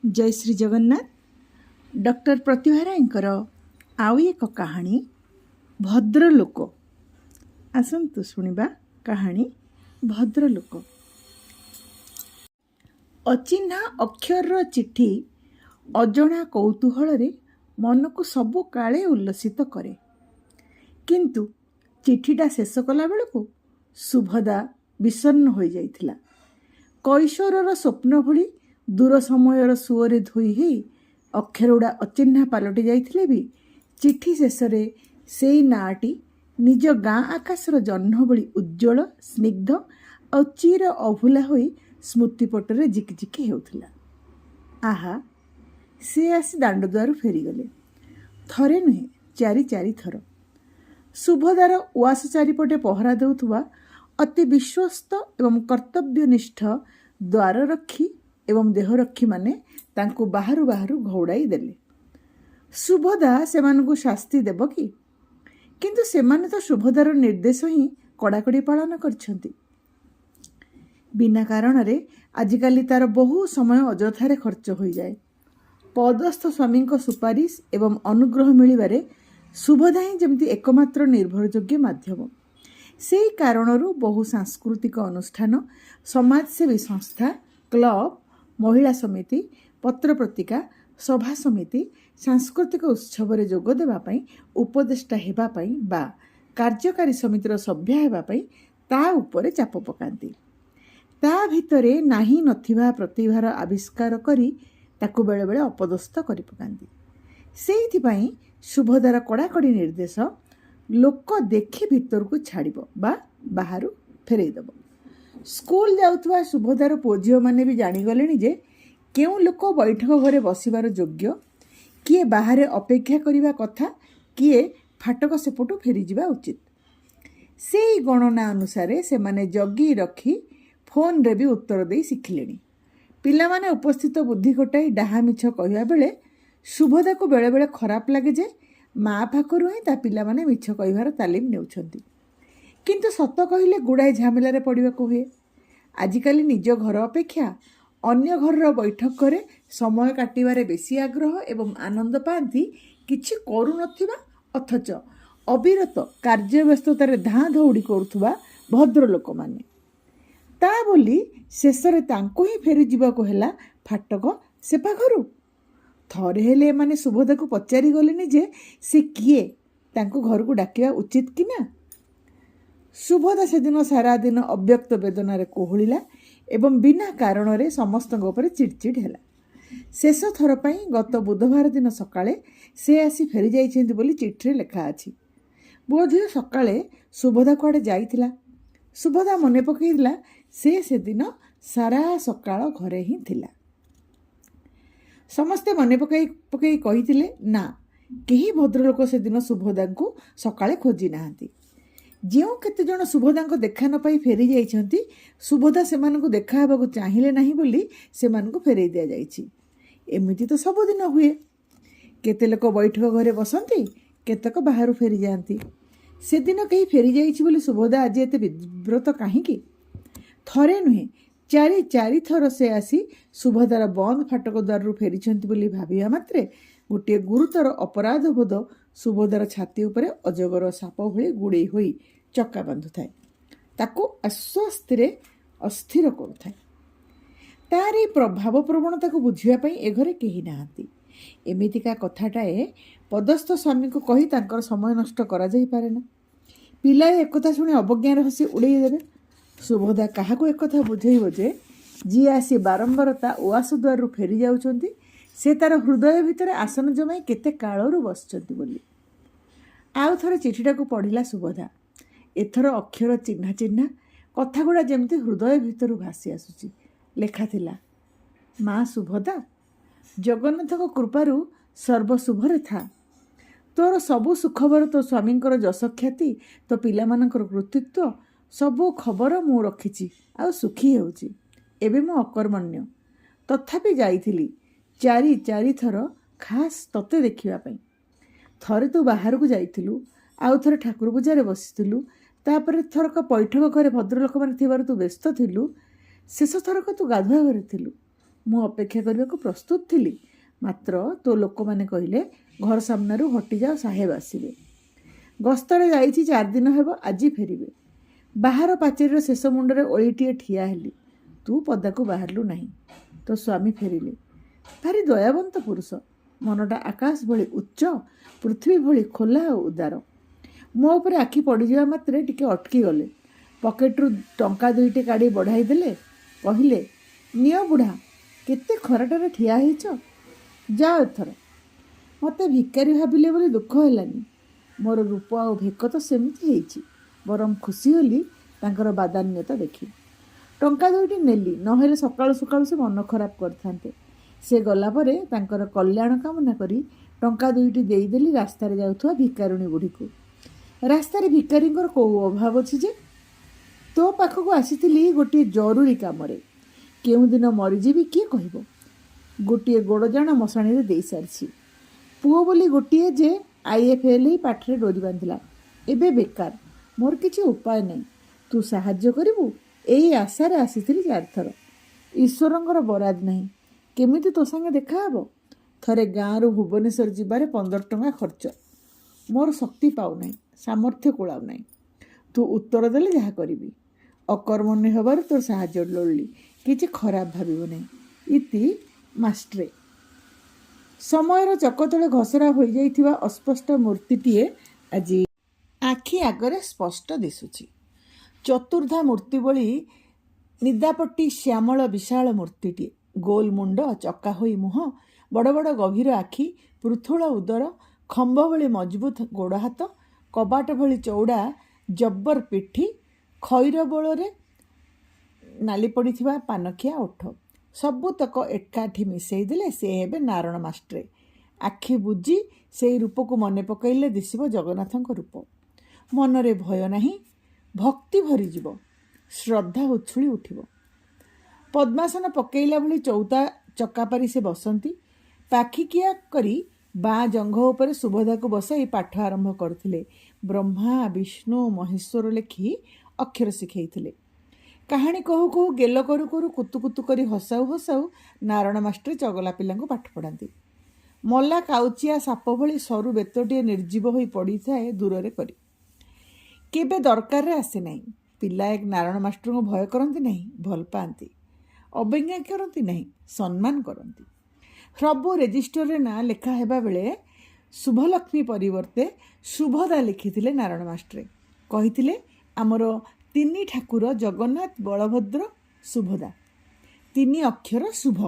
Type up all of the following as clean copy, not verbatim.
जय श्री जगन्नाथ। डॉक्टर प्रतिभा रायंकर आउ एक कहानी भद्रलोक। आसतु शुणा कहानी भद्रलोक। अचिन्हा अक्षर चिठी अजणा कौतूहल मन को सबु काले उल्लसित करे, किंतु चिठीटा शेष कला बेलू सुभदा विषण्ण हो जाइथिला। कैशोरर स्वप्न भली दूर समयर सुअरे धोई ही अक्षर गुड़ा अचिन्हा पलटि जाइथिले भी चिठी शेषरे सेई नाटी निज गाँ आकाशर जह्न भली उज्ज्वल स्निग्ध और चिर अभुला होई स्मृतिपटरे जिकिजिकी हेउथिला। आहा, से आसी दांडदुआरू फेरीगले। थरे नुहे चारि चारि थर सुभदार उआस चारिपटे पहरा देउथुवा अति विश्वस्त एवं कर्तव्यनिष्ठ द्वार रक्षी एवं देहरक्षी माने तांकु बाहरु बाहरु घौड़ाई देले। सुभदा सेमानकु शास्ति देव कि? किंतु सेमाने तो सुभदार निर्देश ही कड़ाकड़ी पालन करछंती। बिना कारण रे आजिकाली तार बहु समय अजथारे खर्च हो जाए। पदस्थ स्वामी सुपारिश एवं अनुग्रह मिलिबारे सुभदा ही जमती एकमात्र निर्भरयोग्य माध्यम। से कारणरू बहु सांस्कृतिक अनुष्ठान, समाजसेवी संस्था, क्लब, महिला समिति, पत्र पत्रिका, सभा समिति सांस्कृतिक उत्सव जोग देवाई, उपदेष्टा हेबाई बा कार्यकारी समितिर सभ्य हेबाई ता उपरे चाप पकांती। ता भितरे नाही नथिबा प्रतिभार आविष्कार करी ताकु बेले बेले अपदस्थ करि पकांती। सेइथिपाई सुभदार कड़ाकड़ी निर्देश लोक देखि भितर को छाड़िबो बा बाहरु फेरई देबो। स्कूल जाउथुवा सुभदार पुओ झियो माने भी जानिगलेनी जे केउ लोक बैठक घरे बसिबार योग्य, किए बाहरे अपेक्षा करिबा कथा, किए फाटक सेपटू फेरी जिबा उचित। सेई गणना अनुसार से माने जगी रखी फोन रे भी उत्तर दे शिखिलेनी। पिला माने उपस्थित बुद्धि घटाई डाहा मिछ कहिबा बेले सुभदा को बेले बेले खराब लागे जे माँ पाखरु ही ता पिला माने मिछ कहिबार तालीम नेउछंती। किंतु सत कहिले गुड़ाए झमेलारे पड़िबाकू हुए। आजिकाली निज घर अपेक्षा अन्य घर बैठक करे समय काटिबारे बेसी आग्रह एवं आनंद पाती किछि करू नथिबा अथच अविरत कार्य व्यस्ततार धाँ धौड़ी करुथुबा भद्रलोक माने। ता बोली शेषरे तांको ही फेरी जीवाको हेला फाटक सेपा घरू। थरे हेले माने सुभदा को पचारि गलेनी जे से किए, तांको घर को डाकिबा उचित कि ना। सुभदा सेदिन सारा दिन अव्यक्त वेदनारे कोहलिला एवं बिना कारण रे समस्तक उपरे चिड़चिड़ हेला। शेष थर पई गत बुधवार दिन सकाळे से आसी फेरी जाइछेंती बोली चिट्ठी लेखा अछि। बोधे सकाळे सुभदा कुआडे जाइथिला। सुभदा मने पकईला से सेदिन सारा सकाळ घरे ही थिला। समस्ते मने पकई पकई कहिथिले ना, केही भद्रलोक सेदिन सुभदा को सकाळे खोजी नाहांती। जेउ केते जण सुभदा को देखा न पाई फेरी जाइछंती, सुभदा सेमानकु देखा हेबाकु चाहिले नाही बोली सेमानकु फेरई दिया जाइछि। एमिति तो सबुदिन हुए। केते लोक बैठक घरे बसंती, केतक बाहरु फेरी जाती। सेदिन कहीं फेरी जाइछि बोली सुभदा आज एते विव्रत काहींकी? थरे नुहे चारि चारि थर से आसी सुभदार बंद फाटक द्वार फेरीछंती बोली भाबिया मात्रे गोटे गुरुतर अपराध बोध सुभदार छाती उपरे अजगर साप भली गुड़े होई चक्का बांधुଥାଏ, ताकू आश्वस्तिरे अस्थिर करुଥାଏ। तार प्रभाव प्रवणता को बुझिबा पई ए घरे केही नाहांती। एमितिका कथाटाए पदस्थ स्वामी को कही तांकर समय नष्ट करा जाई पारे ना। पिलाए एकथा शुणी अवज्ञार हसी उड़ेई देबे। सुभदा काहाको एकथा बुझेइबो जे जी आसी बारंबार ता उआस द्वार फेरी जाउछंती, से तार हृदय भितर आसन जमाई केते काळरू बसचंती बोली। आउ थरे चिठीटा को पढ़िला सुभदा। एथर अक्षर चिन्हा चिन्हा कथा गुड़ा जेमती हृदय भितर भासी आसुची। लेखा थिला, माँ सुभदा, जगन्नाथ को कृपारू सर्वशुभरे था। तोर सबु सुखबर तो स्वामींकर जश ख्याति, तो पिलामानंकर कृतित्व सबु खबर मु रखिछि आ सुखी हेउछि। एबे मु अकर्मण्य, तथापि जाइथिली चारि चारि थर खास तते देखिबा पई। थरे तू बाहर को जाइथिलु, आउ थरे ठाकुर पूजारे बसिथिलु, तापर थरक पैठक घरे भद्रलोक माने थिबार तू व्यस्त थिलु, शेष थरक तू गाधुआ घरे थिलु। ମୁଁ ଅପେକ୍ଷା କରିବାକୁ ପ୍ରସ୍ତୁତ ଥିଲି, ମାତ୍ର ତୋ ଲୋକମାନେ କହିଲେ ଘର ସାମ୍ନାରୁ ହଟିଯାଅ, ସାହେବ ଆସିବେ। ଗସ୍ତରେ ଯାଇଛି 4 ଦିନ ହେବ, ଆଜି ଫେରିବେ। ବାହାର ପାଚେରୀର ଶେଷ ମୁଣ୍ଡରେ ଓଳିଟିଏ ଠିଆ ହେଲି। ତୁ ପଦାକୁ ବାହାରିଲୁ ନାହିଁ। ତୋ ସ୍ୱାମୀ ଫେରିଲେ। ଭାରି ଦୟାବନ୍ତ ପୁରୁଷ। ମନଟା ଆକାଶ ଭଳି ଉଚ୍ଚ, ପୃଥିବୀ ଭଳି ଖୋଲା ଓ ଉଦାର। ମୋ ଉପରେ ଆଖି ପଡ଼ିଯିବା ମାତ୍ରେ ଟିକେ ଅଟକି ଗଲେ। ପକେଟରୁ ଟଙ୍କା 2ଟି କାଢ଼ି ବଢ଼ାଇ ଦେଲେ। କହିଲେ, ନିଅ ବୁଢ଼ା, କେତେ ଖରାଟାରେ ଠିଆ ହେଇଛ, ଯାଅ ଏଥର। ମୋତେ ଭିକାରୀ ଭାବିଲେ ବୋଲି ଦୁଃଖ ହେଲାନି। ମୋର ରୂପ ଆଉ ଭେକ ତ ସେମିତି ହେଇଛି। ବରଂ ଖୁସି ହେଲି ତାଙ୍କର ବାଦାନ୍ୟତା ଦେଖି। ଟଙ୍କା 2ଟି ନେଲି, ନହେଲେ ସକାଳୁ ସକାଳୁ ସେ ମନ ଖରାପ କରିଥାନ୍ତେ। ସେ ଗଲା ପରେ ତାଙ୍କର କଲ୍ୟାଣ କାମନା କରି ଟଙ୍କା 2ଟି ଦେଇଦେଲି ରାସ୍ତାରେ ଯାଉଥିବା ଭିକାରୁଣୀ ବୁଢ଼ୀକୁ। ରାସ୍ତାରେ ଭିକାରୀଙ୍କର କୋଉ ଅଭାବ ଅଛି ଯେ? ତୋ ପାଖକୁ ଆସିଥିଲି ଗୋଟିଏ ଜରୁରୀ କାମରେ। କେଉଁଦିନ ମରିଯିବି କିଏ କହିବ? ଗୋଟିଏ ଗୋଡ଼ଜାଣ ମଶାଣିରେ ଦେଇସାରିଛି। ପୁଅ ବୋଲି ଗୋଟିଏ ଯେ IFL ପାଠରେ ଡୋରି ବାନ୍ଧିଲା। ଏବେ ବେକାର, ମୋର କିଛି ଉପାୟ ନାହିଁ। ତୁ ସାହାଯ୍ୟ କରିବୁ ଏଇ ଆଶାରେ ଆସିଥିଲି 4 ଥର। ଈଶ୍ୱରଙ୍କର ବରାଦ ନାହିଁ, କେମିତି ତୋ ସାଙ୍ଗେ ଦେଖାହେବ? ଥରେ ଗାଁରୁ ଭୁବନେଶ୍ୱର ଯିବାରେ 15 ଟଙ୍କା ଖର୍ଚ୍ଚ। ମୋର ଶକ୍ତି ପାଉନାହିଁ, ସାମର୍ଥ୍ୟ କୁଳାଉ ନାହିଁ। ତୁ ଉତ୍ତର ଦେଲେ ଯାହା କରିବି। ଅକର୍ମଣ୍ୟ ହେବାରୁ ତୋର ସାହାଯ୍ୟ ଲୋଡ଼ିଲି, କିଛି ଖରାପ ଭାବିବ ନାହିଁ। ଇତି ମାଷ୍ଟ୍ରେ। ସମୟର ଚକତଳେ ଘସରା ହୋଇଯାଇଥିବା ଅସ୍ପଷ୍ଟ ମୂର୍ତ୍ତିଟିଏ ଆଜି ଆଖି ଆଗରେ ସ୍ପଷ୍ଟ ଦିଶୁଛି। ଚତୁର୍ଦ୍ଧା ମୂର୍ତ୍ତି ଭଳି ନିଦାପଟି ଶ୍ୟାମଳ ବିଶାଳ ମୂର୍ତ୍ତିଟିଏ। ଗୋଲ ମୁଣ୍ଡ, ଚକା ହୋଇ ମୁହଁ, ବଡ଼ ବଡ଼ ଗଭୀର ଆଖି, ପୃଥୁଳ ଉଦର, ଖମ୍ବ ଭଳି ମଜବୁତ ଗୋଡ଼ ହାତ, କବାଟ ଭଳି ଚଉଡ଼ା ଜବ୍ବର ପିଠି, ଖଇର ବୋଳରେ ନାଲି ପଡ଼ିଥିବା ପାନଖିଆ ଓଠ, ସବୁତକ ଏକାଠି ମିଶାଇ ଦେଲେ ସେ ହେବେ ନାରଣ ମାଷ୍ଟ୍ରେ। ଆଖି ବୁଜି ସେଇ ରୂପକୁ ମନେ ପକାଇଲେ ଦିଶିବ ଜଗନ୍ନାଥଙ୍କ ରୂପ। ମନରେ ଭୟ ନାହିଁ, ଭକ୍ତି ଭରିଯିବ, ଶ୍ରଦ୍ଧା ଉଛୁଳି ଉଠିବ। ପଦ୍ମାସନ ପକାଇଲା ଭଳି ଚୌତା ଚକାପାରି ସେ ବସନ୍ତି। ପାଖିକିଆ କରି ବାଁ ଜଙ୍ଘ ଉପରେ ସୁଭଦାକୁ ବସାଇ ପାଠ ଆରମ୍ଭ କରିଥିଲେ। ବ୍ରହ୍ମା, ବିଷ୍ଣୁ, ମହେଶ୍ୱର ଲେଖି ଅକ୍ଷର ଶିଖେଇଥିଲେ। କାହାଣୀ କହୁ କହୁ ଗେଲ କରୁ କରୁ କୁତୁ କୁତୁ କରି ହସାଉ ହସାଉ ନାରଣ ମାଷ୍ଟ୍ରେ ଚଗଲା ପିଲାଙ୍କୁ ପାଠ ପଢ଼ାନ୍ତି। ମଲା କାଉଚିଆ ସାପ ଭଳି ସରୁ ବେତଟିଏ ନିର୍ଜୀବ ହୋଇ ପଡ଼ିଥାଏ ଦୂରରେ କରି। କେବେ ଦରକାରରେ ଆସେ ନାହିଁ। ପିଲା ଏକ ନାରଣ ମାଷ୍ଟ୍ରଙ୍କୁ ଭୟ କରନ୍ତି ନାହିଁ, ଭଲ ପାଆନ୍ତି। ଅବଜ୍ଞା କରନ୍ତି ନାହିଁ, ସମ୍ମାନ କରନ୍ତି। ସବୁ ରେଜିଷ୍ଟରରେ ନାଁ ଲେଖା ହେବା ବେଳେ ଶୁଭଲକ୍ଷ୍ମୀ ପରିବର୍ତ୍ତେ ଶୁଭଦା ଲେଖିଥିଲେ ନାରଣ ମାଷ୍ଟ୍ରେ। କହିଥିଲେ, ଆମର 3 ଠାକୁର ଜଗନ୍ନାଥ, ବଳଭଦ୍ର, ଶୁଭଦା। 3 ଅକ୍ଷର ଶୁଭ।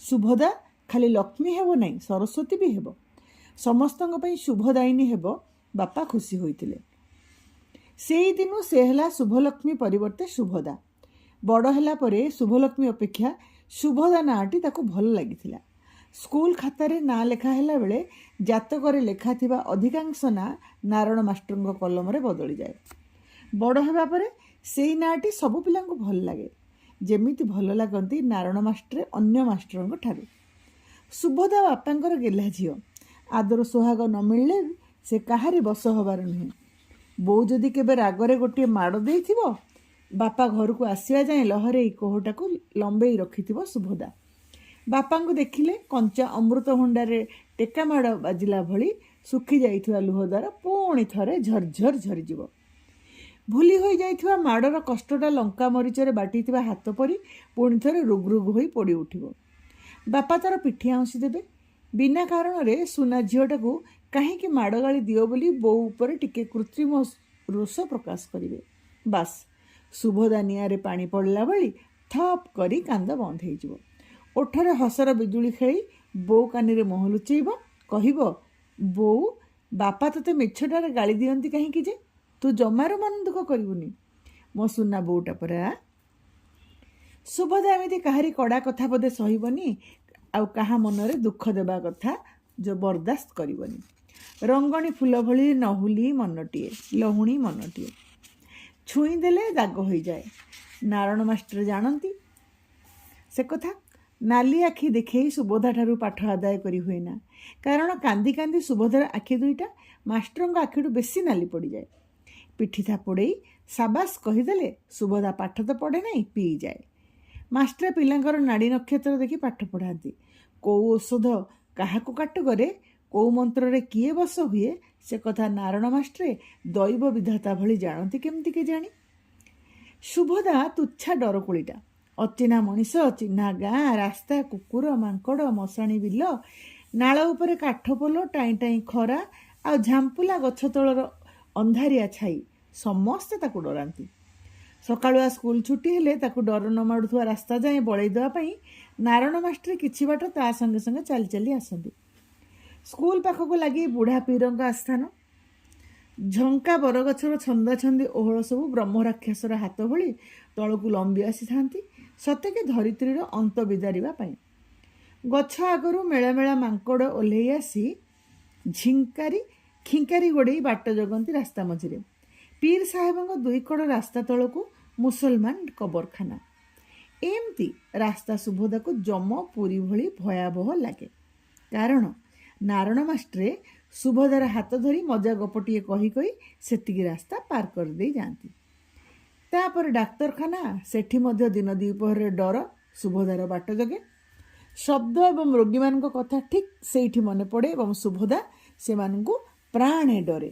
ଶୁଭଦା ଖାଲି ଲକ୍ଷ୍ମୀ ହେବ ନାହିଁ, ସରସ୍ୱତୀ ବି ହେବ। ସମସ୍ତଙ୍କ ପାଇଁ ଶୁଭଦାୟିନୀ ହେବ। ବାପା ଖୁସି ହୋଇଥିଲେ। ସେଇଦିନୁ ସେ ହେଲା ଶୁଭଲକ୍ଷ୍ମୀ ପରିବର୍ତ୍ତେ ଶୁଭଦା। ବଡ଼ ହେଲା ପରେ ଶୁଭଲକ୍ଷ୍ମୀ ଅପେକ୍ଷା ଶୁଭଦା ନାଁଟି ତାକୁ ଭଲ ଲାଗିଥିଲା। ସ୍କୁଲ ଖାତାରେ ନାଁ ଲେଖା ହେଲା ବେଳେ ଜାତକରେ ଲେଖା ଥିବା ଅଧିକାଂଶ ନାଁ ନାରଣ ମାଷ୍ଟ୍ରଙ୍କ କଲମରେ ବଦଳିଯାଏ। ବଡ଼ ହେବା ପରେ ସେଇ ନାଁଟି ସବୁ ପିଲାଙ୍କୁ ଭଲ ଲାଗେ, ଯେମିତି ଭଲ ଲାଗନ୍ତି ନାରଣ ମାଷ୍ଟ୍ରେ ଅନ୍ୟ ମାଷ୍ଟ୍ରଙ୍କ ଠାରୁ। ଶୁଭଦା ବାପାଙ୍କର ଗେହ୍ଲା ଝିଅ। ଆଦର ସୁହାଗ ନ ମିଳିଲେ ସେ କାହାରି ବଶ ହେବାର ନୁହେଁ। ବୋଉ ଯଦି କେବେ ରାଗରେ ଗୋଟିଏ ମାଡ଼ ଦେଇଥିବ, ବାପା ଘରକୁ ଆସିବା ଯାଏଁ ଲହରେଇ କୋହଟାକୁ ଲମ୍ବେଇ ରଖିଥିବ ଶୁଭଦା। ବାପାଙ୍କୁ ଦେଖିଲେ କଞ୍ଚା ଅମୃତଭଣ୍ଡାରେ ଟେକା ମାଡ଼ ବାଜିଲା ଭଳି ଶୁଖି ଯାଇଥିବା ଲୁହ ଦ୍ୱାରା ପୁଣି ଥରେ ଝରଝର ଝରିଯିବ। ଭୁଲି ହୋଇଯାଇଥିବା ମାଡ଼ର କଷ୍ଟଟା ଲଙ୍କା ମରିଚରେ ବାଟିଥିବା ହାତ ପରି ପୁଣି ଥରେ ରୁଗରୁଗ ହୋଇ ପୋଡ଼ି ଉଠିବ। ବାପା ତାର ପିଠି ଆଉଁସି ଦେବେ। ବିନା କାରଣରେ ସୁନା ଝିଅଟାକୁ କାହିଁକି ମାଡ଼ ଗାଳି ଦିଅ ବୋଲି ବୋଉ ଉପରେ ଟିକେ କୃତ୍ରିମ ରୋଷ ପ୍ରକାଶ କରିବେ। ବାସ୍, ଶୁଭଦା ନିଆଁରେ ପାଣି ପଡ଼ିଲା ଭଳି ଥପ୍ କରି କାନ୍ଦ ବନ୍ଦ ହେଇଯିବ। ଓଠରେ ହସର ବିଜୁଳି ଖେଳି ବୋଉ କାନିରେ ମୁହଁ ଲୁଚେଇବ, କହିବ, ବୋଉ, ବାପା ତୋତେ ମିଛଟାରେ ଗାଳି ଦିଅନ୍ତି କାହିଁକି ଯେ? ତୁ ଜମାରୁ ମନ ଦୁଃଖ କରିବୁନି, ମୋ ସୁନା ବୋଉଟା ପରା। ଶୁଭଦା ଏମିତି କାହାରି କଡ଼ା କଥା ବୋଧେ ସହିବନି, ଆଉ କାହା ମନରେ ଦୁଃଖ ଦେବା କଥା ବରଦାସ୍ତ କରିବନି। ରଙ୍ଗଣୀ ଫୁଲ ଭଳି ନହୁଲି ମନଟିଏ, ଲହୁଣୀ ମନଟିଏ। ଛୁଇଁ ଦେଲେ ଦାଗ ହୋଇଯାଏ। ନାରଣ ମାଷ୍ଟ୍ର ଜାଣନ୍ତି ସେ କଥା। ନାଲି ଆଖି ଦେଖେଇ ସୁଭଦା ଠାରୁ ପାଠ ଆଦାୟ କରି ହୁଏ ନା, କାରଣ କାନ୍ଦି କାନ୍ଦି ସୁଭଦାର ଆଖି ଦୁଇଟା ମାଷ୍ଟ୍ରଙ୍କ ଆଖିଠୁ ବେଶୀ ନାଲି ପଡ଼ିଯାଏ। ପିଠି ଥାପୁଡ଼େଇ ସାବାସ୍ କହିଦେଲେ ସୁଭଦା ପାଠ ତ ପଢ଼େ ନାହିଁ, ପିଇଯାଏ। ମାଷ୍ଟ୍ରେ ପିଲାଙ୍କର ନାଡ଼ି ନକ୍ଷତ୍ର ଦେଖି ପାଠ ପଢ଼ାନ୍ତି। କେଉଁ ଔଷଧ କାହାକୁ କାଟ କରେ, କେଉଁ ମନ୍ତ୍ରରେ କିଏ ବଶ ହୁଏ, ସେ କଥା ନାରଣ ମାଷ୍ଟ୍ରେ ଦୈବ ବିଧାତା ଭଳି ଜାଣନ୍ତି କେମିତି କେଜାଣି। ସୁଭଦା ତୁଚ୍ଛା ଡରକୁଳିଟା। ଅଚିହ୍ନା ମଣିଷ, ଚିହ୍ନା ଗାଁ, ରାସ୍ତା, କୁକୁର, ମାଙ୍କଡ଼, ମଶାଣି ବିଲ, ନାଳ ଉପରେ କାଠପୋଲ, ଟାଇଁ ଟାଇଁ ଖରା ଆଉ ଝାମ୍ପୁଲା ଗଛ ତଳର ଅନ୍ଧାରିଆ ଛାଇ ସମସ୍ତେ ତାକୁ ଡରାନ୍ତି। ସକାଳୁଆ ସ୍କୁଲ ଛୁଟି ହେଲେ ତାକୁ ଡର ନ ମାଡ଼ୁଥିବା ରାସ୍ତା ଯାଏଁ ବଳେଇ ଦେବା ପାଇଁ ନାରଣ ମାଷ୍ଟ୍ରେ କିଛି ବାଟ ତା ସଙ୍ଗେ ସଙ୍ଗେ ଚାଲି ଚାଲି ଆସନ୍ତି। ସ୍କୁଲ ପାଖକୁ ଲାଗି ବୁଢ଼ା ପୀରଙ୍କ ଆସ୍ଥାନ। ଝଙ୍କା ବରଗଛର ଛନ୍ଦାଛନ୍ଦି ଓହଳ ସବୁ ବ୍ରହ୍ମରାକ୍ଷସର ହାତ ଭଳି ତଳକୁ ଲମ୍ବି ଆସିଥାନ୍ତି, ସତେକି ଧରିତ୍ରୀର ଅନ୍ତ ବିଦାରିବା ପାଇଁ। ଗଛ ଆଗରୁ ମେଳା ମେଳା ମାଙ୍କଡ଼ ଓହ୍ଲେଇ ଆସି ଖିଙ୍କାରି ଗୋଡ଼େଇ ବାଟ ଜଗନ୍ତି ରାସ୍ତା ମଝିରେ। ପୀର ସାହେବଙ୍କ ଦୁଇ କଡ଼ ରାସ୍ତା ତଳକୁ ମୁସଲମାନ କବରଖାନା। ଏମିତି ରାସ୍ତା ସୁଭଦାକୁ ଯମ ପୁରୀ ଭଳି ଭୟାବହ ଲାଗେ। କାରଣ ନାରଣ ମାଷ୍ଟ୍ରେ ସୁଭଦାର ହାତ ଧରି ମଜା ଗପଟିଏ କହି କହି ସେତିକି ରାସ୍ତା ପାର କରିଦେଇ ଯାଆନ୍ତି। ତାପରେ ଡାକ୍ତରଖାନା, ସେଠି ମଧ୍ୟ ଦିନ ଦ୍ୱିପହରରେ ଡର ସୁଭଦାର ବାଟ ଜଗେ। ଶବ୍ଦ ଏବଂ ରୋଗୀମାନଙ୍କ କଥା ଠିକ୍ ସେଇଠି ମନେ ପଡ଼େ ଏବଂ ସୁଭଦା ସେମାନଙ୍କୁ ପ୍ରାଣେ ଡରେ।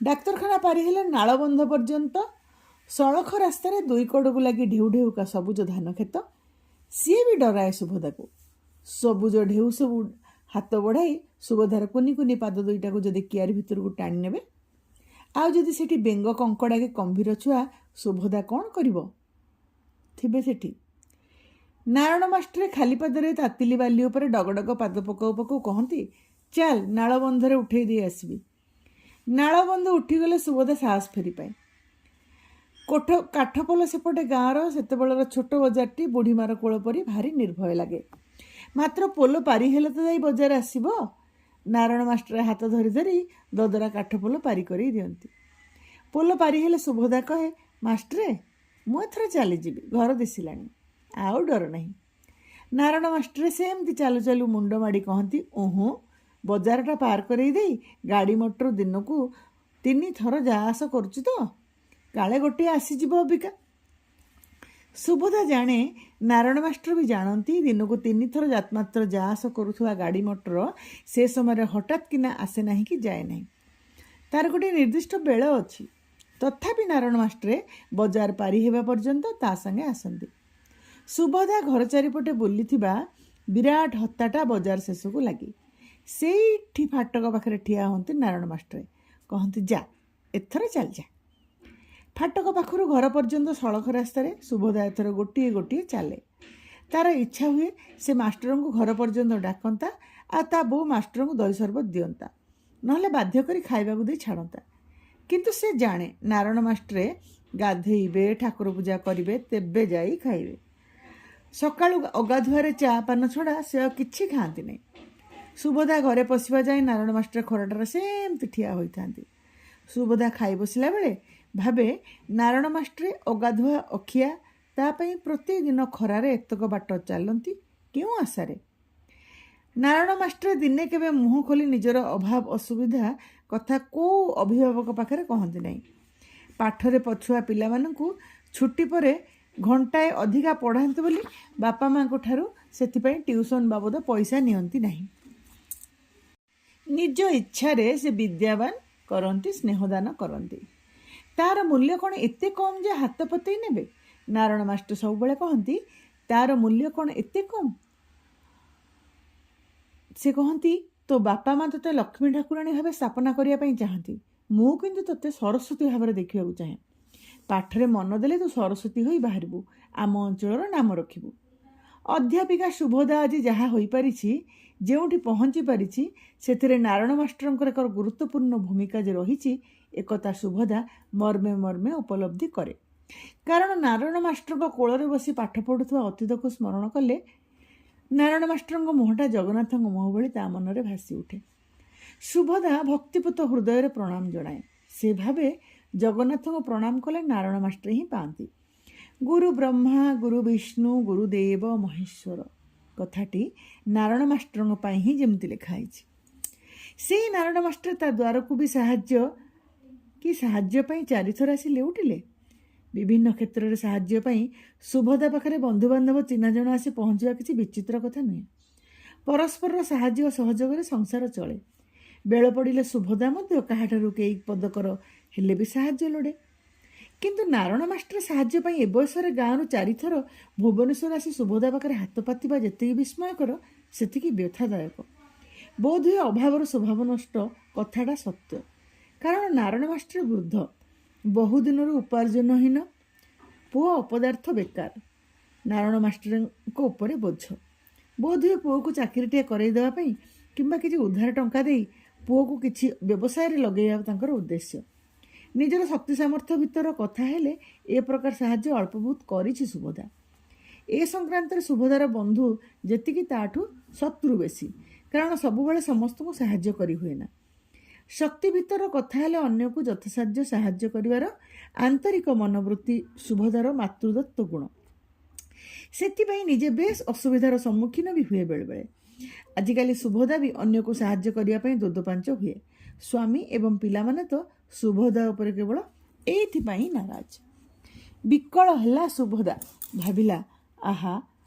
ଡାକ୍ତରଖାନା ପାରି ହେଲେ ନାଳବନ୍ଧ ପର୍ଯ୍ୟନ୍ତ ସଳଖ ରାସ୍ତାରେ ଦୁଇ କଡ଼କୁ ଲାଗି ଢେଉ ଢେଉକା ସବୁଜ ଧାନ କ୍ଷେତ। ସିଏ ବି ଡରାଏ ସୁଭଦାକୁ। ସବୁଜ ଢେଉ ସବୁ ହାତ ବଢ଼ାଇ ସୁଭଦାର କୁନି କୁନି ପାଦ ଦୁଇଟାକୁ ଯଦି କିଆରି ଭିତରକୁ ଟାଣି ନେବେ, ଆଉ ଯଦି ସେଠି ବେଙ୍ଗ, କଙ୍କଡ଼ା କି କମ୍ଭୀର ଛୁଆ, ସୁଭଦା କ'ଣ କରିବ? ଥିବେ ସେଠି। ନାରଣ ମାଷ୍ଟ୍ରେ ଖାଲି ପାଦରେ ତାତିଲି ବାଲି ଉପରେ ଡଗଡଗ ପାଦ ପକାଉ ପକାଉ କହନ୍ତି, ଚାଲ ନାଳବନ୍ଧରେ ଉଠେଇ ଦେଇ ଆସିବି। ନାଳବନ୍ଧ ଉଠିଗଲେ ସୁଭଦା ସାହସ ଫେରି ପାଏ। କାଠପୋଲ ସେପଟେ ଗାଁର ସେତେବେଳର ଛୋଟ ବଜାରଟି ବୁଢ଼ୀମାର କୋଳ ପରି ଭାରି ନିର୍ଭୟ ଲାଗେ। ମାତ୍ର ପୋଲ ପାରି ହେଲେ ତ ଯାଇ ବଜାର ଆସିବ। ନାରଣ ମାଷ୍ଟ୍ରେ ହାତ ଧରି ଧରି ଦଦରା କାଠପୋଲ ପାରି କରି ଦିଅନ୍ତି। ପୋଲ ପାରି ହେଲେ ସୁଭଦା କହେ, ମାଷ୍ଟ୍ରେ ମୁଁ ଏଥର ଚାଲିଯିବି, ଘର ଦିଶିଲାଣି, ଆଉ ଡର ନାହିଁ। ନାରଣ ମାଷ୍ଟ୍ରେ ସେମିତି ଚାଲୁ ଚାଲୁ ମୁଣ୍ଡ ମାଡ଼ି କହନ୍ତି, ଓହୋ, ବଜାରଟା ପାର କରେଇ ଦେଇ ଗାଡ଼ି ମଟର ଦିନକୁ 3 ଥର ଯା ଆସ କରୁଛି ତ, କାଳେ ଗୋଟିଏ ଆସିଯିବ ଅବିକା। ସୁଭଦା ଜାଣେ, ନାରଣ ମାଷ୍ଟ୍ର ବି ଜାଣନ୍ତି, ଦିନକୁ 3 ଥର ମାତ୍ର ଯା ଆସ କରୁଥିବା ଗାଡ଼ି ମଟର ସେ ସମୟରେ ହଠାତ୍ କିନା ଆସେ ନାହିଁ କି ଯାଏ ନାହିଁ। ତାର ଗୋଟିଏ ନିର୍ଦ୍ଦିଷ୍ଟ ବେଳ ଅଛି। ତଥାପି ନାରଣ ମାଷ୍ଟ୍ରେ ବଜାର ପାରି ହେବା ପର୍ଯ୍ୟନ୍ତ ତା ସାଙ୍ଗେ ଆସନ୍ତି। ସୁଭଦା ଘର ଚାରିପଟେ ବୁଲିଥିବା ବିରାଟ ହତାଟା ବଜାର ଶେଷକୁ ଲାଗି। ସେଇଠି ଫାଟକ ପାଖରେ ଠିଆ ହୁଅନ୍ତି ନାରଣ ମାଷ୍ଟ୍ରେ। କହନ୍ତି, ଯା ଏଥର ଚାଲିଯା। ଫାଟକ ପାଖରୁ ଘର ପର୍ଯ୍ୟନ୍ତ ସଳଖ ରାସ୍ତାରେ ସୁଭଦା ଏଥର ଗୋଟିଏ ଗୋଟିଏ ଚାଲେ। ତାର ଇଚ୍ଛା ହୁଏ ସେ ମାଷ୍ଟରଙ୍କୁ ଘର ପର୍ଯ୍ୟନ୍ତ ଡାକନ୍ତା, ଆଉ ତା ବୋଉ ମାଷ୍ଟରଙ୍କୁ ଦହି ସରବତ ଦିଅନ୍ତା, ନହେଲେ ବାଧ୍ୟ କରି ଖାଇବାକୁ ଦେଇ ଛାଡ଼ନ୍ତା। କିନ୍ତୁ ସେ ଜାଣେ ନାରଣ ମାଷ୍ଟ୍ରେ ଗାଧେଇବେ, ଠାକୁର ପୂଜା କରିବେ, ତେବେ ଯାଇ ଖାଇବେ। ସକାଳୁ ଅଗାଧୁଆରେ ଚା ପାନ ଛଡ଼ା ସେ ଆଉ କିଛି ଖାଆନ୍ତି ନାହିଁ। ସୁଭଦା ଘରେ ପଶିବା ଯାଏ ନାରଣ ମାଷ୍ଟ୍ରେ ଖରାଟାରେ ସେମିତି ଠିଆ ହୋଇଥାନ୍ତି। ସୁଭଦା ଖାଇ ବସିଲା ବେଳେ ଭାବେ, ନାରଣ ମାଷ୍ଟ୍ରେ ଅଗାଧୁଆ ଅଖିଆ, ତା ପାଇଁ ପ୍ରତିଦିନ ଖରାରେ ଏତକ ବାଟ ଚାଲନ୍ତି କେଉଁ ଆଶାରେ? ନାରଣ ମାଷ୍ଟ୍ରେ ଦିନେ କେବେ ମୁହଁ ଖୋଲି ନିଜର ଅଭାବ ଅସୁବିଧା କଥା କେଉଁ ଅଭିଭାବକ ପାଖରେ କହନ୍ତି ନାହିଁ। ପାଠରେ ପଛୁଆ ପିଲାମାନଙ୍କୁ ଛୁଟି ପରେ ଘଣ୍ଟାଏ ଅଧିକା ପଢ଼ାନ୍ତି ବୋଲି ବାପା ମାଙ୍କ ଠାରୁ ସେଥିପାଇଁ ଟ୍ୟୁସନ୍ ବାବଦ ପଇସା ନିଅନ୍ତି ନାହିଁ। ନିଜ ଇଚ୍ଛାରେ ସେ ବିଦ୍ୟାବାନ କରନ୍ତି, ସ୍ନେହଦାନ କରନ୍ତି। ତାର ମୂଲ୍ୟ କ'ଣ ଏତେ କମ୍ ଯେ ହାତ ପତେଇ ନେବେ? ନାରଣ ମାଷ୍ଟ୍ର ସବୁବେଳେ କହନ୍ତି, ତାର ମୂଲ୍ୟ କ'ଣ ଏତେ କମ୍? ସେ କହନ୍ତି, ତୋ ବାପା ମା ତୋତେ ଲକ୍ଷ୍ମୀ ଠାକୁରାଣୀ ଭାବେ ସ୍ଥାପନା କରିବା ପାଇଁ ଚାହାନ୍ତି, ମୁଁ କିନ୍ତୁ ତୋତେ ସରସ୍ୱତୀ ଭାବରେ ଦେଖିବାକୁ ଚାହେଁ। ପାଠରେ ମନ ଦେଲେ ତୁ ସରସ୍ୱତୀ ହୋଇ ବାହାରିବୁ, ଆମ ଅଞ୍ଚଳର ନାମ ରଖିବୁ। ଅଧ୍ୟାପିକା ସୁଭଦା ଆଜି ଯାହା ହୋଇପାରିଛି, ଯେଉଁଠି ପହଞ୍ଚି ପାରିଛି, ସେଥିରେ ନାରଣ ମାଷ୍ଟ୍ରଙ୍କର ଏକ ଗୁରୁତ୍ୱପୂର୍ଣ୍ଣ ଭୂମିକା ଯେ ରହିଛି, ଏକଥା ସୁଭଦା ମର୍ମେ ମର୍ମେ ଉପଲବ୍ଧି କରେ। କାରଣ ନାରଣ ମାଷ୍ଟ୍ରଙ୍କ କୋଳରେ ବସି ପାଠ ପଢ଼ୁଥିବା ଅତୀତକୁ ସ୍ମରଣ କଲେ ନାରଣ ମାଷ୍ଟ୍ରଙ୍କ ମୁହଁଟା ଜଗନ୍ନାଥଙ୍କ ମୁହଁ ଭଳି ତା ମନରେ ଭାସି ଉଠେ। ସୁଭଦା ଭକ୍ତିପୂତ ହୃଦୟରେ ପ୍ରଣାମ ଜଣାଏ। ସେ ଭାବେ, ଜଗନ୍ନାଥଙ୍କୁ ପ୍ରଣାମ କଲେ ନାରଣ ମାଷ୍ଟ୍ରେ ହିଁ ପାଆନ୍ତି। ଗୁରୁ ବ୍ରହ୍ମା, ଗୁରୁ ବିଷ୍ଣୁ, ଗୁରୁଦେବ ମହେଶ୍ୱର କଥାଟି ନାରଣ ମାଷ୍ଟ୍ରଙ୍କ ପାଇଁ ହିଁ ଯେମିତି ଲେଖା ହେଇଛି। ସେଇ ନାରଣ ମାଷ୍ଟ୍ର ତା ଦ୍ୱାରକୁ ବି ସାହାଯ୍ୟ ପାଇଁ 4 ଥର ଆସି ଲେଉଟିଲେ। ବିଭିନ୍ନ କ୍ଷେତ୍ରରେ ସାହାଯ୍ୟ ପାଇଁ ସୁଭଦ୍ରା ପାଖରେ ବନ୍ଧୁବାନ୍ଧବ ଚିହ୍ନାଜଣା ଆସି ପହଞ୍ଚିବା କିଛି ବିଚିତ୍ର କଥା ନୁହେଁ। ପରସ୍ପରର ସାହାଯ୍ୟ ଓ ସହଯୋଗରେ ସଂସାର ଚଳେ। ବେଳ ପଡ଼ିଲେ ସୁଭଦ୍ରା ମଧ୍ୟ କାହାଠାରୁ କେଇ ପଦକର ହେଲେ ବି ସାହାଯ୍ୟ ଲୋଡ଼େ। କିନ୍ତୁ ନାରଣ ମାଷ୍ଟର ସାହାଯ୍ୟ ପାଇଁ ଏ ବୟସରେ ଗାଁରୁ 4 ଥର ଭୁବନେଶ୍ୱର ଆସି ସୁଭଦ୍ରା ପାଖରେ ହାତ ପାତିବା ଯେତିକି ବିସ୍ମୟକର ସେତିକି ବ୍ୟଥାଦାୟକ। ବୋଧହୁଏ ଅଭାବର ସ୍ୱଭାବ ନଷ୍ଟ କଥାଟା ସତ୍ୟ। କାରଣ ନାରଣ ମାଷ୍ଟର ବୃଦ୍ଧ, ବହୁଦିନରୁ ଉପାର୍ଜନହୀନ, ପୁଅ ଅପଦାର୍ଥ ବେକାର। ନାରଣ ମାଷ୍ଟରଙ୍କ ଉପରେ ବୋଝ। ବୋଧହୁଏ ପୁଅକୁ ଚାକିରିଟିଏ କରାଇ ଦେବା ପାଇଁ କିମ୍ବା କିଛି ଉଧାର ଟଙ୍କା ଦେଇ ପୁଅକୁ କିଛି ବ୍ୟବସାୟରେ ଲଗାଇବା ତାଙ୍କର ଉଦ୍ଦେଶ୍ୟ। ନିଜର ଶକ୍ତି ସାମର୍ଥ୍ୟ ଭିତର କଥା ହେଲେ ଏ ପ୍ରକାର ସାହାଯ୍ୟ ଅଳ୍ପ ବହୁତ କରିଛି ସୁଭଦ୍ରା। ଏ ସଂକ୍ରାନ୍ତରେ ସୁଭଦ୍ରାର ବନ୍ଧୁ ଯେତିକି ତାଠୁ ଶତ୍ରୁ ବେଶୀ। କାରଣ ସବୁବେଳେ ସମସ୍ତଙ୍କୁ ସାହାଯ୍ୟ କରି ହୁଏ ନା। ଶକ୍ତି ଭିତର କଥା ହେଲେ ଅନ୍ୟକୁ ଯଥାସାଧ୍ୟ ସାହାଯ୍ୟ କରିବାର ଆନ୍ତରିକ ମନୋବୃତ୍ତି ସୁଭଦ୍ରାର ମାତୃଦତ୍ତ ଗୁଣ। ସେଥିପାଇଁ ନିଜେ ବେଶ ଅସୁବିଧାର ସମ୍ମୁଖୀନ ବି ହୁଏ ବେଳେବେଳେ। ଆଜିକାଲି ସୁଭଦ୍ରା ବି ଅନ୍ୟକୁ ସାହାଯ୍ୟ କରିବା ପାଇଁ ଦୋଦପାଞ୍ଚ ହୁଏ। ସ୍ୱାମୀ ଏବଂ ପିଲାମାନେ ତ ସୁଭଦ୍ରା ଉପରେ କେବଳ ଏଇଥିପାଇଁ ନାରାଜ। ବିକଳ ହେଲା ସୁଭଦ୍ରା। ଭାବିଲା, ଆହା,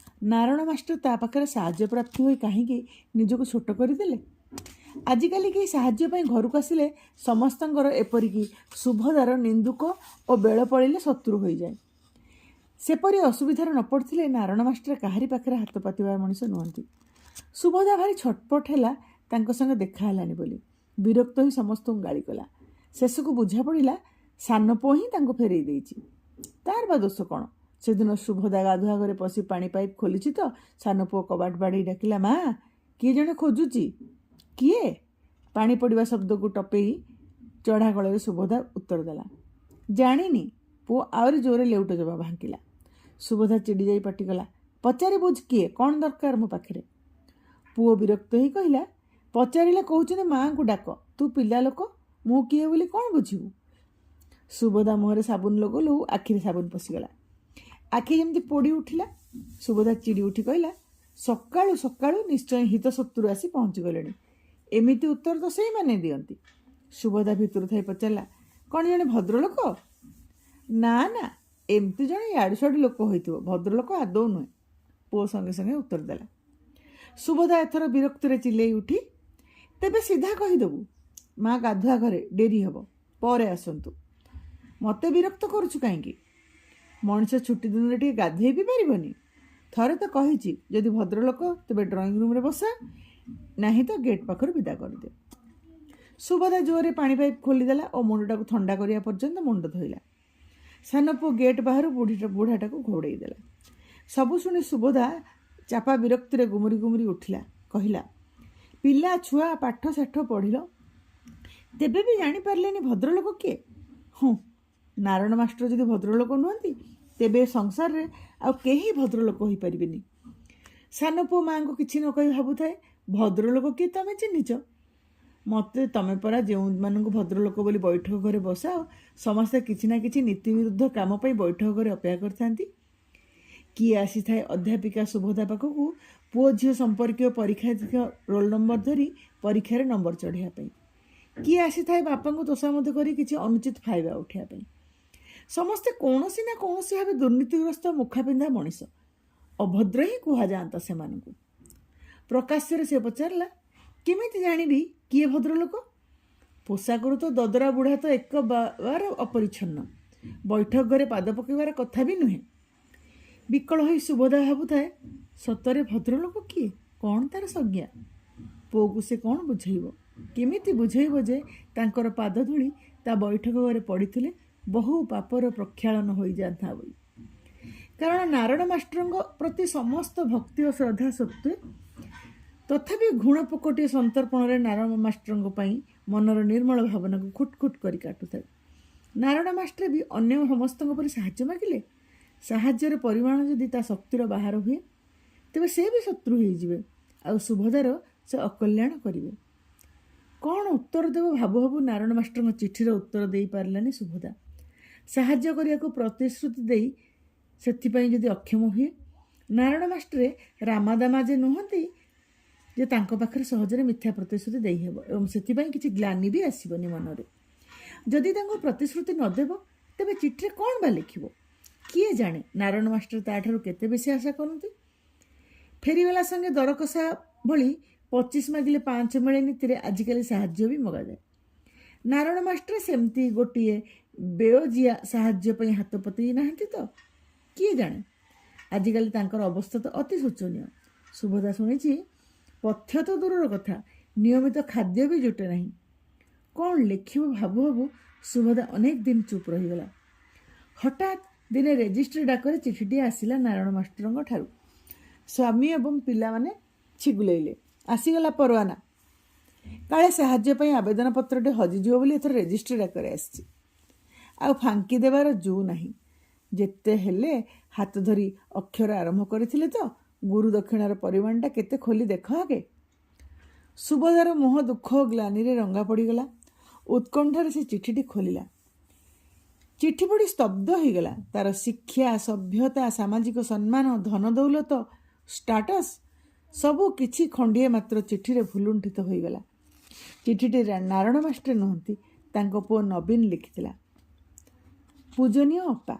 ନାରଣ ମାଷ୍ଟର ତା ପାଖରେ ସାହାଯ୍ୟ ପ୍ରାପ୍ତି ହୋଇ କାହିଁକି ନିଜକୁ ଛୋଟ କରିଦେଲେ। ଆଜିକାଲି କେହି ସାହାଯ୍ୟ ପାଇଁ ଘରକୁ ଆସିଲେ ସମସ୍ତଙ୍କର, ଏପରିକି ସୁଭଦ୍ରାର ନିନ୍ଦୁକ ଓ ବେଳ ପଡ଼ିଲେ ଶତ୍ରୁ ହୋଇଯାଏ। ସେପରି ଅସୁବିଧାରେ ନ ପଡ଼ିଥିଲେ ନାରଣ ମାଷ୍ଟର କାହାରି ପାଖରେ ହାତ ପାତିବା ମଣିଷ ନୁହନ୍ତି। ସୁଭଦ୍ରା ଭାରି ଛଟପଟ ହେଲା ତାଙ୍କ ସଙ୍ଗେ ଦେଖା ହେଲାନି ବୋଲି। ବିରକ୍ତ ହୋଇ ସମସ୍ତଙ୍କୁ ଗାଳି କଲା। ଶେଷକୁ ବୁଝା ପଡ଼ିଲା ସାନ ପୁଅ ହିଁ ତାଙ୍କୁ ଫେରେଇ ଦେଇଛି। ତାର ବା ଦୋଷ କ'ଣ? ସେଦିନ ସୁଭଦ୍ରା ଗାଧୁଆ ଘରେ ପଶି ପାଣି ପାଇପ୍ ଖୋଲିଛି ତ ସାନ ପୁଅ କବାଟ ବାଡ଼େଇ ଡାକିଲା, ମା, କିଏ ଜଣେ ଖୋଜୁଛି। କିଏ? ପାଣି ପଡ଼ିବା ଶବ୍ଦକୁ ଟପେଇ ଚଢ଼ା ଗଳରେ ସୁଭଦ୍ରା ଉତ୍ତର ଦେଲା, ଜାଣିନି। ପୁଅ ଆହୁରି ଜୋରରେ ଲେଉଟ ଜବାବ ଭାଙ୍ଗିଲା। ସୁଭଦ୍ରା ଚିଡ଼ି ଯାଇ ପାଟିକଲା, ପଚାରି ବୁଝ କିଏ, କ'ଣ ଦରକାର ମୋ ପାଖରେ। ପୁଅ ବିରକ୍ତ ହୋଇ କହିଲା, ପଚାରିଲେ କହୁଛନ୍ତି ମାଆଙ୍କୁ ଡାକ। ତୁ ପିଲା ଲୋକ, ମୁଁ କିଏ ବୋଲି କ'ଣ ବୁଝିବୁ। ସୁଭଦ୍ରା ମୁହଁରେ ସାବୁନ ଲଗଉ ଲଗଉ ଆଖିରେ ସାବୁନ ପଶିଗଲା। ଆଖି ଯେମିତି ପୋଡ଼ି ଉଠିଲା। ସୁଭଦ୍ରା ଚିଡ଼ି ଉଠି କହିଲା, ସକାଳୁ ସକାଳୁ ନିଶ୍ଚୟ ହିତଶତ୍ରୁ ଆସି ପହଞ୍ଚିଗଲେଣି। ଏମିତି ଉତ୍ତର ତ ସେଇମାନେ ଦିଅନ୍ତି। ସୁଭଦ୍ରା ଭିତରୁ ଥାଇ ପଚାରିଲା, କ'ଣ ଜଣେ ଭଦ୍ରଲୋକ? ନା ନା, ଏମିତି ଜଣେ ଇଆଡ଼ୁ ସିଆଡ଼ୁ ଲୋକ ହୋଇଥିବ, ଭଦ୍ରଲୋକ ଆଦୌ ନୁହେଁ। ପୁଅ ସଙ୍ଗେ ସଙ୍ଗେ ଉତ୍ତର ଦେଲା। ସୁଭଦ୍ରା ଏଥର ବିରକ୍ତିରେ ଚିଲେଇ ଉଠି, ତେବେ ସିଧା କହିଦେବୁ, ମା ଗାଧୁଆ ଘରେ, ଡେରି ହେବ, ପରେ ଆସନ୍ତୁ। ମୋତେ ବିରକ୍ତ କରୁଛୁ କାହିଁକି? ମଣିଷ ଛୁଟି ଦିନରେ ଟିକେ ଗାଧୋଇ ବି ପାରିବନି? ଥରେ ତ କହିଛି, ଯଦି ଭଦ୍ରଲୋକ ତେବେ ଡ୍ରଇଂ ରୁମ୍ରେ ବସା, ନାହିଁ ତ ଗେଟ୍ ପାଖରୁ ବିଦା କରିଦେ। ସୁଭଦ୍ରା ଜୋରରେ ପାଣି ପାଇପ୍ ଖୋଲିଦେଲା ଓ ମୁଣ୍ଡଟାକୁ ଥଣ୍ଡା କରିବା ପର୍ଯ୍ୟନ୍ତ ମୁଣ୍ଡ ଧୋଇଲା। ସାନ ପୁଅ ଗେଟ୍ ବାହାରୁ ବୁଢ଼ାଟାକୁ ଘୋଡ଼େଇ ଦେଲା। ସବୁ ଶୁଣି ସୁଭଦ୍ରା ଚାପା ବିରକ୍ତିରେ ଗୁମୁରି ଗୁମୁରି ଉଠିଲା। କହିଲା, ପିଲା ଛୁଆ ପାଠ ଶାଠ ପଢ଼ିଲ, ତେବେ ବି ଜାଣିପାରିଲେନି ଭଦ୍ରଲୋକ କିଏ? ହଁ, ନାରଣ ମାଷ୍ଟର ଯଦି ଭଦ୍ରଲୋକ ନୁହନ୍ତି ତେବେ ସଂସାରରେ ଆଉ କେହି ଭଦ୍ରଲୋକ ହୋଇପାରିବେନି। ସାନ ପୁଅ ମାଆଙ୍କୁ କିଛି ନ କହି ଭାବୁଥାଏ, ଭଦ୍ରଲୋକ କିଏ ତମେ ଚିହ୍ନିଛ? ମୋତେ ତମେ ପରା ଯେଉଁମାନଙ୍କୁ ଭଦ୍ରଲୋକ ବୋଲି ବୈଠକ ଘରେ ବସାଅ, ସମସ୍ତେ କିଛି ନା କିଛି ନୀତି ବିରୁଦ୍ଧ କାମ ପାଇଁ ବୈଠକ ଘରେ ଅପେକ୍ଷା କରିଥାନ୍ତି। କିଏ ଆସିଥାଏ ଅଧ୍ୟାପିକା ସୁଭଦ୍ରା ପାଖକୁ ପୁଅ ଝିଅ ସମ୍ପର୍କୀୟ ପରୀକ୍ଷା ରୋଲ୍ ନମ୍ବର ଧରି ପରୀକ୍ଷାରେ ନମ୍ବର ଚଢ଼ିବା ପାଇଁ। କିଏ ଆସିଥାଏ ବାପାଙ୍କୁ ତୋଷାମତ କରି କିଛି ଅନୁଚିତ ଫାଇଦା ଉଠାଇବା ପାଇଁ। ସମସ୍ତେ କୌଣସି ନା କୌଣସି ଭାବେ ଦୁର୍ନୀତିଗ୍ରସ୍ତ ମୁଖାପିନ୍ଧା ମଣିଷ। ଅଭଦ୍ର ହିଁ କୁହାଯାଆନ୍ତା ସେମାନଙ୍କୁ। ପ୍ରକାଶ୍ୟରେ ସେ ପଚାରିଲା, କେମିତି ଜାଣିବି କିଏ ଭଦ୍ରଲୋକ? ପୋଷାକରୁ ତ ଦଦରା ବୁଢ଼ା ତ ଏକବାର ଅପରିଚ୍ଛନ୍ନ। ବୈଠକ ଘରେ ପାଦ ପକାଇବାର କଥା ବି ନୁହେଁ। ବିକଳ ହୋଇ ସୁଭଦ୍ରା ଭାବୁଥାଏ, ସତରେ ଭଦ୍ରଲୋକ କିଏ? କ'ଣ ତାର ସଂଜ୍ଞା? ପୁଅକୁ ସେ କ'ଣ ବୁଝେଇବ? କେମିତି ବୁଝେଇବ ଯେ ତାଙ୍କର ପାଦ ଧୂଳି ତା ବୈଠକ ଘରେ ପଡ଼ିଥିଲେ ବହୁ ପାପର ପ୍ରକ୍ଷାଳନ ହୋଇଯାଆନ୍ତା ବୋଲି। କାରଣ ନାରଣ ମାଷ୍ଟରଙ୍କ ପ୍ରତି ସମସ୍ତ ଭକ୍ତି ଓ ଶ୍ରଦ୍ଧା ସତ୍ତ୍ୱେ ତଥାପି ଘୃଣ ପୋକଟିଏ ସନ୍ତର୍ପଣରେ ନାରଣ ମାଷ୍ଟରଙ୍କ ପାଇଁ ମନର ନିର୍ମଳ ଭାବନାକୁ ଖୁଟ୍ ଖୁଟ୍ କରି କାଟୁଥାଏ। ନାରଣ ମାଷ୍ଟର ବି ଅନ୍ୟ ସମସ୍ତଙ୍କ ପରି ସାହାଯ୍ୟ ମାଗିଲେ ସାହାଯ୍ୟର ପରିମାଣ ଯଦି ତା ଶକ୍ତିର ବାହାର ହୁଏ, ତେବେ ସେ ବି ଶତ୍ରୁ ହୋଇଯିବେ ଆଉ ସୁଭଦ୍ରାର ସେ ଅକଲ୍ୟାଣ କରିବେ। କ'ଣ ଉତ୍ତର ଦେବ ଭାବୁ ଭାବୁ ନାରଣ ମାଷ୍ଟରଙ୍କ ଚିଠିର ଉତ୍ତର ଦେଇପାରିଲାନି ସୁଭଦ୍ରା। ସାହାଯ୍ୟ କରିବାକୁ ପ୍ରତିଶ୍ରୁତି ଦେଇ ସେଥିପାଇଁ ଯଦି ଅକ୍ଷମ ହୁଏ, ନାରଣ ମାଷ୍ଟରେ ରାମାଦାମା ଯେ ନୁହନ୍ତି ଯେ ତାଙ୍କ ପାଖରେ ସହଜରେ ମିଥ୍ୟା ପ୍ରତିଶ୍ରୁତି ଦେଇହେବ ଏବଂ ସେଥିପାଇଁ କିଛି ଗ୍ଲାନି ବି ଆସିବନି ମନରେ। ଯଦି ତାଙ୍କୁ ପ୍ରତିଶ୍ରୁତି ନ ଦେବ, ତେବେ ଚିଠିରେ କ'ଣ ବା ଲେଖିବ? କିଏ ଜାଣେ ନାରାୟଣ ମାଷ୍ଟର ତା'ଠାରୁ କେତେ ବେଶୀ ଆଶା କରନ୍ତି। ଫେରିବାଲା ସଙ୍ଗେ ଦରକଷା ଭଳି 25 ମାଗିଲେ 5 ମିଳେ ନୀତିରେ ଆଜିକାଲି ସାହାଯ୍ୟ ବି ମଗାଯାଏ। ନାରାୟଣ ମାଷ୍ଟର ସେମିତି ଗୋଟିଏ ବେଓଜିଆ ସାହାଯ୍ୟ ପାଇଁ ହାତ ପତେଇ ନାହାନ୍ତି ତ? କିଏ ଜାଣେ? ଆଜିକାଲି ତାଙ୍କର ଅବସ୍ଥା ତ ଅତି ଶୋଚନୀୟ। ସୁଭଦ୍ରା ଶୁଣିଛି ପଥ୍ୟ ତ ଦୂରର କଥା, ନିୟମିତ ଖାଦ୍ୟ ବି ଜୁଟେ ନାହିଁ। କ'ଣ ଲେଖିବ ଭାବୁ ଭାବୁ ସୁଭଦ୍ରା ଅନେକ ଦିନ ଚୁପ୍ ରହିଗଲା। ହଠାତ୍ ଦିନେ ରେଜିଷ୍ଟ୍ରି ଡାକରେ ଚିଠିଟିଏ ଆସିଲା ନାରାୟଣ ମାଷ୍ଟରଙ୍କ ଠାରୁ। ସ୍ୱାମୀ ଏବଂ ପିଲାମାନେ ଛିଗୁଲେଇଲେ। ଆସିଗଲା ପରୱାନା। କାଳେ ସାହାଯ୍ୟ ପାଇଁ ଆବେଦନ ପତ୍ରଟେ ହଜିଯିବ ବୋଲି ଏଥର ରେଜିଷ୍ଟ୍ରି ଡାକରେ ଆସିଛି। ଆଉ ଫାଙ୍କି ଦେବାର ଜୁ ନାହିଁ। ଯେତେ ହେଲେ ହାତ ଧରି ଅକ୍ଷର ଆରମ୍ଭ କରିଥିଲେ ତ, ଗୁରୁ ଦକ୍ଷିଣାର ପରିମାଣଟା କେତେ ଖୋଲି ଦେଖ ଆଗେ। ସୁଭଦ୍ରାର ମୁହଁ ଦୁଃଖ ଓ ଗ୍ଲାନିରେ ରଙ୍ଗା ପଡ଼ିଗଲା। ଉତ୍କଣ୍ଠାରେ ସେ ଚିଠିଟି ଖୋଲିଲା। ଚିଠି ପଢ଼ି ସ୍ତବ୍ଧ ହୋଇଗଲା। ତାର ଶିକ୍ଷା, ସଭ୍ୟତା, ସାମାଜିକ ସମ୍ମାନ, ଧନ ଦୌଲତ, ଷ୍ଟାଟସ୍ ସବୁ କିଛି ଖଣ୍ଡିଏ ମାତ୍ର ଚିଠିରେ ଭୁଲୁଣ୍ଠିତ ହୋଇଗଲା। ଚିଠିଟି ନାରାୟଣ ମାଷ୍ଟର ନୁହନ୍ତି, ତାଙ୍କ ପୁଅ ନବୀନ ଲେଖିଥିଲା। ପୂଜନୀୟ ଅପା,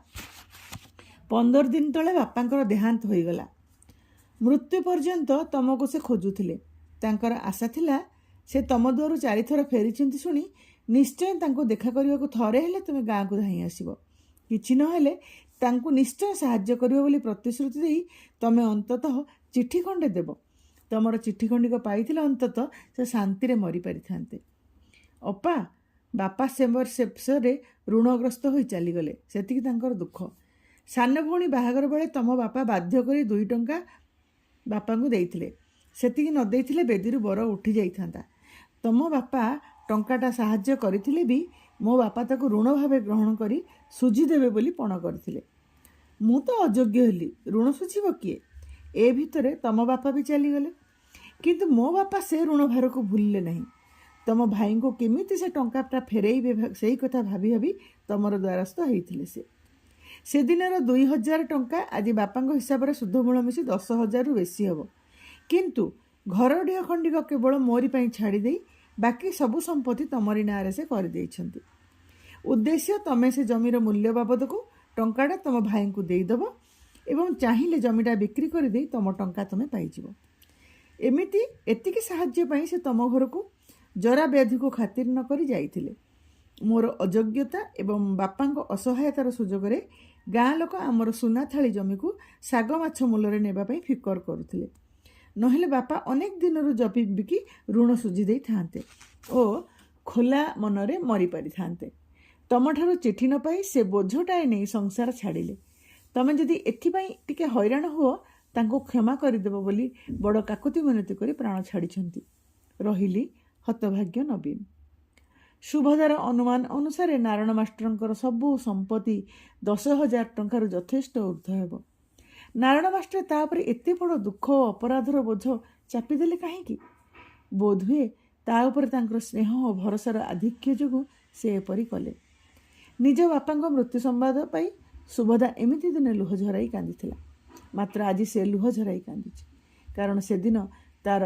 15 ଦିନ ତଳେ ବାପାଙ୍କର ଦେହାନ୍ତ ହୋଇଗଲା। ମୃତ୍ୟୁ ପର୍ଯ୍ୟନ୍ତ ତମକୁ ସେ ଖୋଜୁଥିଲେ। ତାଙ୍କର ଆଶା ଥିଲା ସେ ତମ ଦୁଆରୁ 4 ଥର ଫେରିଛନ୍ତି ଶୁଣି ନିଶ୍ଚୟ ତାଙ୍କୁ ଦେଖା କରିବାକୁ ଥରେ ହେଲେ ତୁମେ ଗାଁକୁ ଧାଇଁ ଆସିବ। କିଛି ନହେଲେ ତାଙ୍କୁ ନିଶ୍ଚୟ ସାହାଯ୍ୟ କରିବ ବୋଲି ପ୍ରତିଶ୍ରୁତି ଦେଇ ତମେ ଅନ୍ତତଃ ଚିଠି ଖଣ୍ଡେ ଦେବ। ତମର ଚିଠି ଖଣ୍ଡିକ ପାଇଥିଲେ ଅନ୍ତତଃ ସେ ଶାନ୍ତିରେ ମରିପାରିଥାନ୍ତେ। ଅପା, ବାପା ଶେଷରେ ଋଣଗ୍ରସ୍ତ ହୋଇ ଚାଲିଗଲେ। ସେତିକି ତାଙ୍କର ଦୁଃଖ। ସାନ ଭଉଣୀ ବାହାଘର ବେଳେ ତମ ବାପା ବାଧ୍ୟ କରି 2 ଟଙ୍କା ବାପାଙ୍କୁ ଦେଇଥିଲେ। ସେତିକି ନ ଦେଇଥିଲେ ବେଦୀରୁ ବର ଉଠି ଯାଇଥାନ୍ତା। ତମ ବାପା ଟଙ୍କାଟା ସାହାଯ୍ୟ କରିଥିଲେ ବି ମୋ ବାପା ତାକୁ ଋଣ ଭାବେ ଗ୍ରହଣ କରି ସୁଝିଦେବେ ବୋଲି ପଣ କରିଥିଲେ। ମୁଁ ତ ଅଯୋଗ୍ୟ ହେଲି, ଋଣ ସୁଝିବ କିଏ? ଏ ଭିତରେ ତମ ବାପା ବି ଚାଲିଗଲେ। କିନ୍ତୁ ମୋ ବାପା ସେ ଋଣ ଭାରକୁ ଭୁଲିଲେ ନାହିଁ। ତମ ଭାଇଙ୍କୁ କେମିତି ସେ ଟଙ୍କାଟା ଫେରାଇବେ ସେଇ କଥା ଭାବି ଭାବି ତମର ଦ୍ୱାରସ୍ଥ ହେଇଥିଲେ ସେ। ସେଦିନର 2000 ଟଙ୍କା ଆଜି ବାପାଙ୍କ ହିସାବରେ ସୁଧମୂଳ ମିଶି 10,000ରୁ ବେଶୀ ହେବ। କିନ୍ତୁ ଘରଟିଏ ଖଣ୍ଡିକ କେବଳ ମୋରି ପାଇଁ ଛାଡ଼ିଦେଇ ବାକି ସବୁ ସମ୍ପତ୍ତି ତମରି ନାଁରେ ସେ କରିଦେଇଛନ୍ତି। ଉଦ୍ଦେଶ୍ୟ, ତମେ ସେ ଜମିର ମୂଲ୍ୟ ବାବଦକୁ ଟଙ୍କାଟା ତମ ଭାଇଙ୍କୁ ଦେଇଦେବ ଏବଂ ଚାହିଁଲେ ଜମିଟା ବିକ୍ରି କରିଦେଇ ତମ ଟଙ୍କା ତମେ ପାଇଯିବ। ଏତିକି ସାହାଯ୍ୟ ପାଇଁ ସେ ତମ ଘରକୁ ଜରା ବ୍ୟାଧିକୁ ଖାତିର ନ କରି ଯାଇଥିଲେ। ମୋର ଅଯୋଗ୍ୟତା ଏବଂ ବାପାଙ୍କ ଅସହାୟତାର ସୁଯୋଗରେ ଗାଁ ଲୋକ ଆମର ସୁନା ଥାଳି ଜମିକୁ ଶାଗ ମାଛ ମୂଲରେ ନେବା ପାଇଁ ଫିକର କରୁଥିଲେ। ନହେଲେ ବାପା ଅନେକ ଦିନରୁ ଜମି ବିକି ଋଣ ସୁଝି ଦେଇଥାନ୍ତେ ଓ ଖୋଲା ମନରେ ମରିପାରିଥାନ୍ତେ। ତମଠାରୁ ଚିଠି ନ ପାଇ ସେ ବୋଝଟାଏ ନେଇ ସଂସାର ଛାଡ଼ିଲେ। ତମେ ଯଦି ଏଥିପାଇଁ ଟିକେ ହଇରାଣ ହୁଅ ତାଙ୍କୁ କ୍ଷମା କରିଦେବ ବୋଲି ବଡ଼ କାକୁତି ମିନତି କରି ପ୍ରାଣ ଛାଡ଼ିଛନ୍ତି। ରହିଲି ହତଭାଗ୍ୟ ନବୀନ। ସୁଭଦ୍ରାର ଅନୁମାନ ଅନୁସାରେ ନାରାୟଣ ମାଷ୍ଟରଙ୍କର ସବୁ ସମ୍ପତ୍ତି 10,000 ଟଙ୍କାରୁ ଯଥେଷ୍ଟ ଉର୍ଦ୍ଧ୍ୱ ହେବ। ନାରାୟଣ ମାଷ୍ଟର ତା ଉପରେ ଏତେ ବଡ଼ ଦୁଃଖ ଓ ଅପରାଧର ବୋଝ ଚାପିଦେଲେ କାହିଁକି? ବୋଧହୁଏ ତା ଉପରେ ତାଙ୍କର ସ୍ନେହ ଓ ଭରସାର ଆଧିକ୍ୟ ଯୋଗୁଁ ସେ ଏପରି କଲେ। ନିଜ ବାପାଙ୍କ ମୃତ୍ୟୁ ସମ୍ବାଦ ପାଇ ସୁଭଦ୍ରା ଏମିତି ଦିନେ ଲୁହ ଝରାଇ କାନ୍ଦିଥିଲା। ମାତ୍ର ଆଜି ସେ ଲୁହ ଝରାଇ କାନ୍ଦିଛି, କାରଣ ସେଦିନ ତାର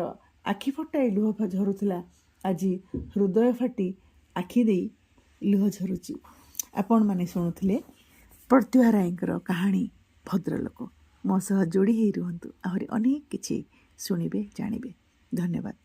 ଆଖି ଫଟାଇ ଲୁହ ଝରୁଥିଲା, ଆଜି ହୃଦୟ ଫାଟି ଆଖି ଦେଇ ଲୁହ ଝରୁଛି। ଆପଣମାନେ ଶୁଣୁଥିଲେ ପ୍ରତିଭା ରାୟଙ୍କର କାହାଣୀ ଭଦ୍ରଲୋକ। ମୋ ସହ ଯୋଡ଼ି ହେଇ ରୁହନ୍ତୁ, ଆହୁରି ଅନେକ କିଛି ଶୁଣିବେ, ଜାଣିବେ। ଧନ୍ୟବାଦ।